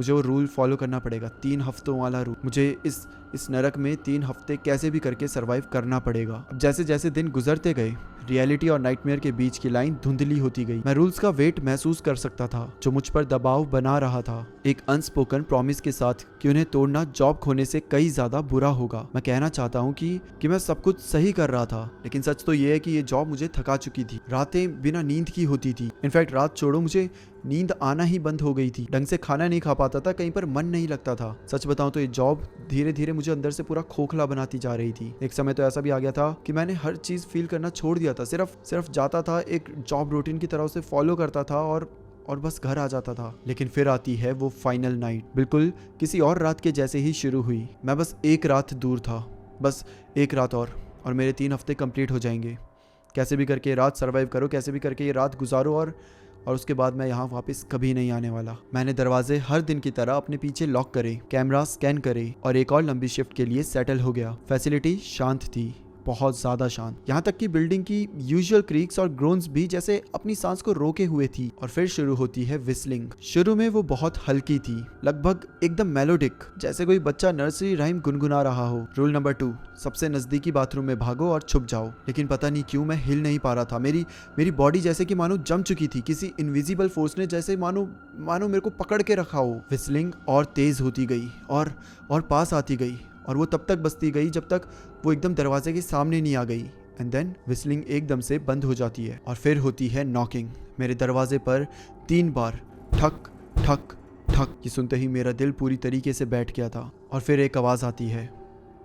वो रूल फॉलो करना पड़ेगा, 3 हफ्तों वाला रूल। मुझे इस इस नरक में 3 हफ्ते कैसे भी करके सरवाइव करना पड़ेगा। अब जैसे जैसे दिन गुजरते गए, रियलिटी और नाइटमेयर के बीच की लाइन धुंधली होती गई। मैं रूल्स का वेट महसूस कर सकता था जो मुझ पर दबाव बना रहा था, एक अनस्पोकन प्रॉमिस के साथ कि उन्हें तोड़ना जॉब खोने से कई ज्यादा बुरा होगा। मैं कहना चाहता हूँ कि मैं सब कुछ सही कर रहा था, लेकिन सच तो ये है कि ये जॉब मुझे थका चुकी थी। रातें बिना नींद की होती थी। इनफैक्ट रात छोड़ो, मुझे नींद आना ही बंद हो गई थी। ढंग से खाना नहीं खा पाता था, कहीं पर मन नहीं लगता था। सच बताऊं तो ये जॉब धीरे धीरे मुझे अंदर से पूरा खोखला बनाती जा रही थी। एक समय तो ऐसा भी आ गया था कि मैंने हर चीज फील करना छोड़ दिया था। सिर्फ जाता था, एक जॉब रूटीन की तरह उसे फॉलो करता था और बस घर आ जाता था। लेकिन फिर आती है वो फाइनल नाइट, बिल्कुल किसी और रात के जैसे ही शुरू हुई। मैं बस एक रात दूर था, बस एक रात और मेरे 3 हफ्ते कंप्लीट हो जाएंगे। कैसे भी करके ये रात सर्वाइव करो, कैसे भी करके ये रात गुजारो और उसके बाद मैं यहाँ वापस कभी नहीं आने वाला। मैंने दरवाजे हर दिन की तरह अपने पीछे लॉक करे, कैमरा स्कैन करे और एक और लंबी शिफ्ट के लिए सेटल हो गया। फैसिलिटी शांत थी, बहुत ज्यादा शांत। यहाँ तक कि बिल्डिंग की यूजुअल क्रीक्स और ग्रोन्स भी जैसे अपनी सांस को रोके हुए थी। और फिर शुरू होती है विस्लिंग। शुरू में वो बहुत हल्की थी, लगभग एकदम मेलोडिक, जैसे कोई बच्चा नर्सरी राइम गुनगुना रहा हो। रूल नंबर 2, सबसे नजदीकी बाथरूम में भागो और छुप जाओ। लेकिन पता नहीं क्यों मैं हिल नहीं पा रहा था। मेरी बॉडी जैसे कि मानो जम चुकी थी। किसी इनविजिबल फोर्स ने जैसे मानो मेरे को पकड़ के रखा हो। विस्लिंग और तेज होती गई और पास आती गई, और वो तब तक बजती गई जब तक वो एकदम दरवाजे के सामने नहीं आ गई। एंड देन विस्लिंग एकदम से बंद हो जाती है और फिर होती है नॉकिंग। मेरे दरवाजे पर 3 बार ठक ठक ठक। ये सुनते ही मेरा दिल पूरी तरीके से बैठ गया था। और फिर एक आवाज़ आती है,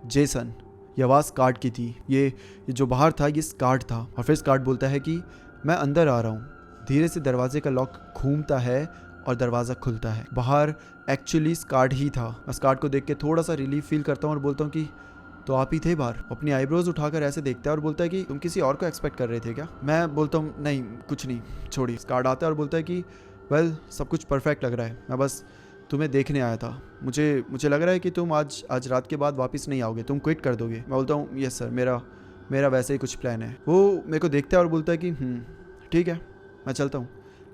जेसन। ये आवाज़ स्कार्ड की थी। ये जो बाहर था ये स्कार्ड था। और फिर स्कार्ड बोलता है कि मैं अंदर आ रहा हूँ। धीरे से दरवाजे का लॉक घूमता है और दरवाज़ा खुलता है। बाहर एक्चुअली स्कार्ड ही था। मैं स्कार्ड को देख के थोड़ा सा रिलीफ फील करता हूँ और बोलता हूँ कि तो आप ही थे बाहर। अपनी आईब्रोज उठाकर ऐसे देखता है और बोलता है कि तुम किसी और को एक्सपेक्ट कर रहे थे क्या? मैं बोलता हूँ नहीं, कुछ नहीं, छोड़िए। स्कार्ड आता है और बोलता है कि वेल, सब कुछ परफेक्ट लग रहा है, मैं बस तुम्हें देखने आया था। मुझे लग रहा है कि तुम आज रात के बाद वापस नहीं आओगे, तुम क्विट कर दोगे। मैं बोलता हूँ यस सर, मेरा वैसे ही कुछ प्लान है। वो मेरे को देखता है और बोलता है कि ठीक है, मैं चलता हूँ।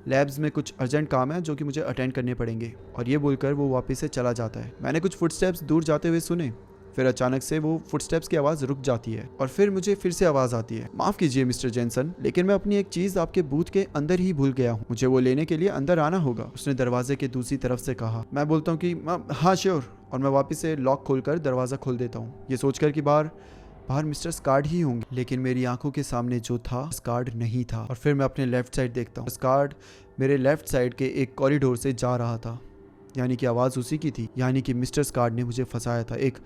लैब्स में कुछ अर्जेंट काम है जो कि मुझे अटेंड करने पड़ेंगे। और ये बोलकर वो वापस से चला जाता है। मैंने कुछ फुटस्टेप्स दूर जाते हुए सुने, फिर अचानक से वो फुटस्टेप्स की आवाज़ रुक जाती है और फिर मुझे फिर से आवाज़ आती है, माफ़ कीजिए मिस्टर जेनसन, लेकिन मैं अपनी एक चीज़ आपके बूथ के अंदर ही भूल गया हूँ। मुझे वो लेने के लिए अंदर आना होगा। उसने दरवाजे के दूसरी तरफ से कहा। मैं बोलता हूँ कि हाँ श्योर, और मैं वापस से लॉक खोलकर दरवाज़ा खोल देता हूँ, ये सोचकर कि बाहर मिस्टर स्कार्ड ही होंगे। लेकिन मेरी आंखों के सामने जो था स्कार्ड नहीं था। और फिर मैं अपने लेफ्ट साइड देखता हूँ। स्कार्ड मेरे लेफ्ट साइड के एक कॉरिडोर से जा रहा था। यानी कि आवाज़ उसी की थी, यानी कि मिस्टर स्कार्ड ने मुझे फंसाया था एक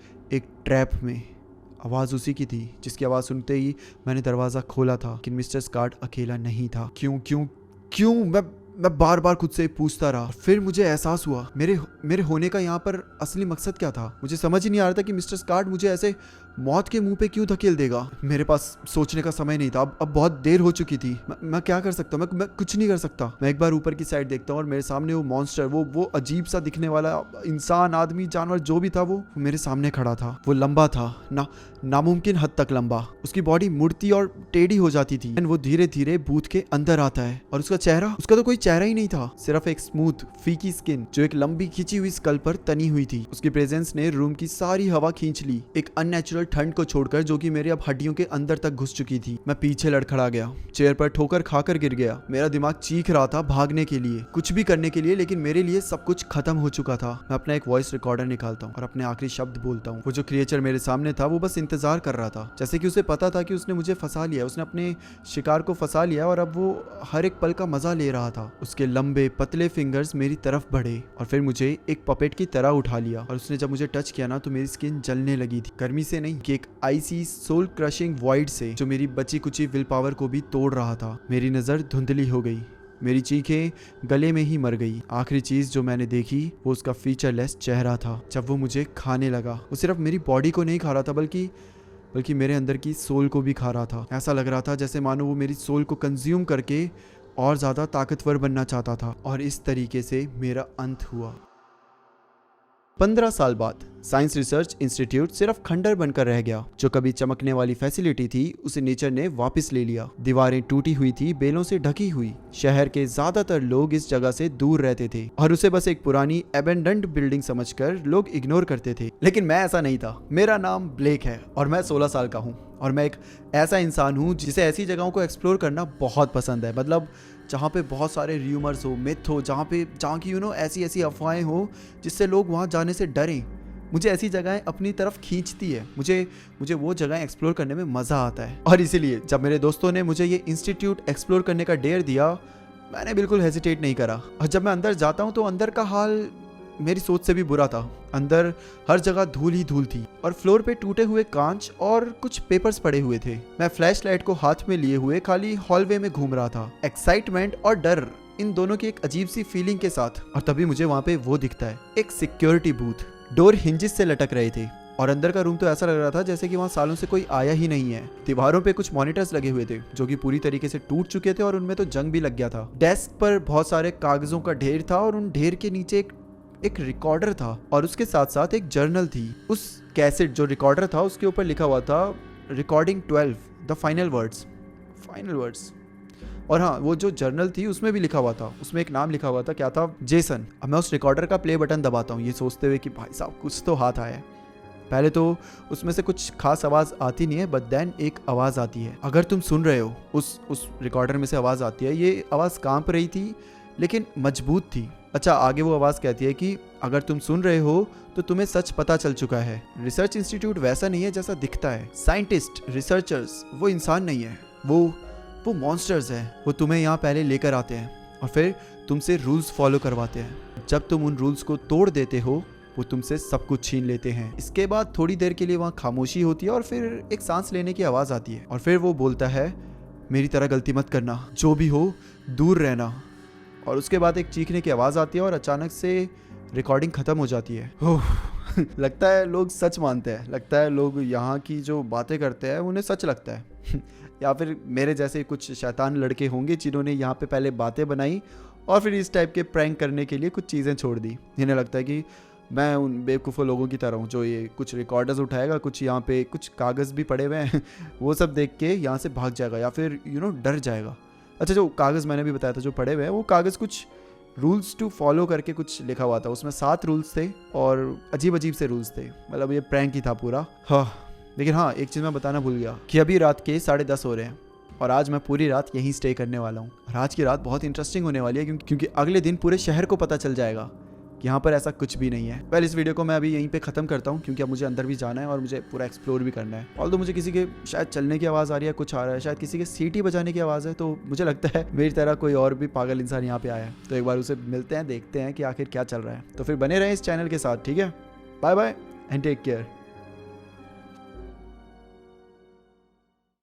ट्रैप में। आवाज़ उसी की थी जिसकी आवाज़ सुनते ही मैंने दरवाज़ा खोला था। लेकिन मिस्टर स्कार्ड अकेला नहीं था। क्यों मैं बार बार खुद से पूछता रहा। फिर मुझे एहसास हुआ मेरे होने का यहाँ पर असली मकसद क्या था। मुझे समझ ही नहीं आ रहा था कि मिस्टर स्कार्ड मुझे ऐसे मौत के मुंह पे क्यों धकेल देगा। मेरे पास सोचने का समय नहीं था। अब बहुत देर हो चुकी थी। मैं क्या कर सकता हूँ? मैं कुछ नहीं कर सकता। मैं एक बार ऊपर की साइड देखता हूँ और मेरे सामने वो मॉन्स्टर, वो अजीब सा दिखने वाला इंसान, आदमी, जानवर जो भी था, वो मेरे सामने खड़ा था। वो लंबा था, नामुमकिन हद तक लंबा। उसकी बॉडी मुड़ती और टेढ़ी हो जाती थी। वो धीरे धीरे बूथ के अंदर आता है और उसका तो कोई चेहरा ही नहीं था, सिर्फ एक स्मूथ फीकी स्किन जो एक लंबी खिंची हुई स्कल पर तनी हुई थी। उसकी प्रेजेंस ने रूम की सारी हवा खींच ली, एक अननेचुरल ठंड को छोड़कर जो कि मेरे अब हड्डियों के अंदर तक घुस चुकी थी। मैं पीछे लड़खड़ा गया, चेयर पर ठोकर खाकर गिर गया। मेरा दिमाग चीख रहा था भागने के लिए, कुछ भी करने के लिए, लेकिन मेरे लिए सब कुछ खत्म हो चुका था। मैं अपना एक वॉइस रिकॉर्डर निकालता हूँ और अपने आखिरी शब्द बोलता हूँ। वो जो क्रिएचर मेरे सामने था वो बस इंतजार कर रहा था, जैसे कि उसे पता था कि उसने मुझे फंसा लिया, उसने अपने शिकार को फंसा लिया और अब वो हर एक पल का मजा ले रहा था। उसके लंबे पतले फिंगर्स मेरी तरफ बढ़े और फिर मुझे एक पपेट की तरह उठा लिया। और उसने जब मुझे टच किया ना तो मेरी स्किन जलने लगी थी, गर्मी से नहीं कि एक आइसी सोल क्रशिंग वॉइड से जो मेरी बची कुची विल पावर को भी तोड़ रहा था। मेरी नजर धुंधली हो गई, मेरी चीखें गले में ही मर गई। आखिरी चीज जो मैंने देखी वो उसका फीचरलेस चेहरा था जब वो मुझे खाने लगा। वो सिर्फ मेरी बॉडी को नहीं खा रहा था बल्कि मेरे अंदर की सोल को भी खा रहा था। ऐसा लग रहा था जैसे मानो वो मेरी सोल को कंज्यूम करके और ज्यादा ताकतवर बनना चाहता था। और इस तरीके से मेरा अंत हुआ। 15 साल बाद साइंस रिसर्च इंस्टीट्यूट सिर्फ खंडर बनकर रह गया। जो कभी चमकने वाली फैसिलिटी थी उसे नेचर ने वापस ले लिया। दीवारें टूटी हुई थी, बेलों से ढकी हुई। शहर के ज्यादातर लोग इस जगह से दूर रहते थे और उसे बस एक पुरानी एबेंडन्ड बिल्डिंग समझकर लोग इग्नोर करते थे। लेकिन मैं ऐसा नहीं था। मेरा नाम ब्लेक है और मैं 16 साल का हूँ और मैं एक ऐसा इंसान हूँ जिसे ऐसी जगहों को एक्सप्लोर करना बहुत पसंद है। मतलब जहाँ पे बहुत सारे र्यूमर्स हो, मिथ हो, जहाँ की ऐसी ऐसी अफवाहें हो जिससे लोग वहाँ जाने से डरें। मुझे ऐसी जगहें अपनी तरफ खींचती है। मुझे वो जगह एक्सप्लोर करने में मज़ा आता है। और इसीलिए जब मेरे दोस्तों ने मुझे ये इंस्टीट्यूट एक्सप्लोर करने का डेयर दिया, मैंने बिल्कुल हेजिटेट नहीं करा। और जब मैं अंदर जाता हूँ तो अंदर का हाल मेरी सोच से भी बुरा था। अंदर हर जगह धूल ही धूल थी और फ्लोर पे टूटे हुए कांच और कुछ पेपर्स पड़े हुए थे। मैं फ्लैश लाइट को हाथ में लिए हुए खाली हॉलवे में घूम रहा था, एक्साइटमेंट और डर इन दोनों की एक अजीब सी फीलिंग के साथ। और तभी मुझे वहाँ पे वो दिखता है, एक सिक्योरिटी बूथ। डोर हिंजेस से लटक रहे थे और अंदर का रूम तो ऐसा लग रहा था जैसे कि वहाँ सालों से कोई आया ही नहीं है। दीवारों पे कुछ मॉनिटर्स लगे हुए थे जो कि पूरी तरीके से टूट चुके थे और उनमें तो जंग भी लग गया था। डेस्क पर बहुत सारे कागजों का ढेर था और उन ढेर के नीचे एक रिकॉर्डर था और उसके साथ साथ एक जर्नल थी। उस कैसेट जो रिकॉर्डर था उसके ऊपर लिखा हुआ था रिकॉर्डिंग 12 द फाइनल वर्ड्स। और हाँ, वो जो जर्नल थी उसमें भी लिखा हुआ था, उसमें एक नाम लिखा हुआ था, क्या था, जेसन। अब मैं उस रिकॉर्डर का प्ले बटन दबाता हूँ ये सोचते हुए कि भाई साहब कुछ तो हाथ आया है। पहले तो उसमें से कुछ खास आवाज़ आती नहीं है, बट देन एक आवाज़ आती है। अगर तुम सुन रहे हो, उस रिकॉर्डर में से आवाज़ आती है। ये आवाज़ कांप रही थी लेकिन मजबूत थी। अच्छा, आगे वो आवाज़ कहती है कि अगर तुम सुन रहे हो तो तुम्हें सच पता चल चुका है। रिसर्च इंस्टीट्यूट वैसा नहीं है जैसा दिखता है। साइंटिस्ट, रिसर्चर्स वो इंसान नहीं है, वो मॉन्स्टर्स हैं। वो तुम्हें यहाँ पहले लेकर आते हैं और फिर तुमसे रूल्स फॉलो करवाते हैं। जब तुम उन रूल्स को तोड़ देते हो वो तुमसे सब कुछ छीन लेते हैं। इसके बाद थोड़ी देर के लिए वहाँ खामोशी होती है और फिर एक सांस लेने की आवाज़ आती है और फिर वो बोलता है, मेरी तरह गलती मत करना, जो भी हो दूर रहना। और उसके बाद एक चीखने की आवाज़ आती है और अचानक से रिकॉर्डिंग ख़त्म हो जाती है। लगता है लोग सच मानते हैं, लगता है लोग यहाँ की जो बातें करते हैं उन्हें सच लगता है। या फिर मेरे जैसे कुछ शैतान लड़के होंगे जिन्होंने यहाँ पे पहले बातें बनाई और फिर इस टाइप के प्रैंक करने के लिए कुछ चीज़ें छोड़ दी। इन्हें लगता है कि मैं उन बेवकूफ़ों लोगों की तरह हूँ जो ये कुछ रिकॉर्डर्स उठाएगा, कुछ यहाँ पे कुछ कागज़ भी पड़े हुए हैं, वो सब देख के यहाँ से भाग जाएगा या फिर डर जाएगा। अच्छा, जो कागज़ मैंने भी बताया था जो पड़े हुए हैं, वो कागज़ कुछ रूल्स टू फॉलो करके कुछ लिखा हुआ था। उसमें 7 रूल्स थे और अजीब से रूल्स थे। मतलब ये प्रैंक ही था पूरा। हाँ, लेकिन हाँ, एक चीज़ मैं बताना भूल गया कि अभी रात के 10:30 हो रहे हैं और आज मैं पूरी रात यहीं स्टे करने वाला हूँ। और आज की रात बहुत इंटरेस्टिंग होने वाली है क्योंकि अगले दिन पूरे शहर को पता चल जाएगा कि यहाँ पर ऐसा कुछ भी नहीं है। पहले इस वीडियो को मैं अभी यहीं पे ख़त्म करता हूँ क्योंकि अब मुझे अंदर भी जाना है और मुझे पूरा एक्सप्लोर भी करना है। ऑल्दो मुझे किसी के शायद चलने की आवाज़ आ रही है, कुछ आ रहा है, शायद किसी के सीटी बजाने की आवाज़ है, तो मुझे लगता है मेरी तरह कोई और भी पागल इंसान यहाँ पे आया है। तो एक बार उसे मिलते हैं, देखते हैं कि आखिर क्या चल रहा है। तो फिर बने रहें इस चैनल के साथ, ठीक है। Bye bye and take care.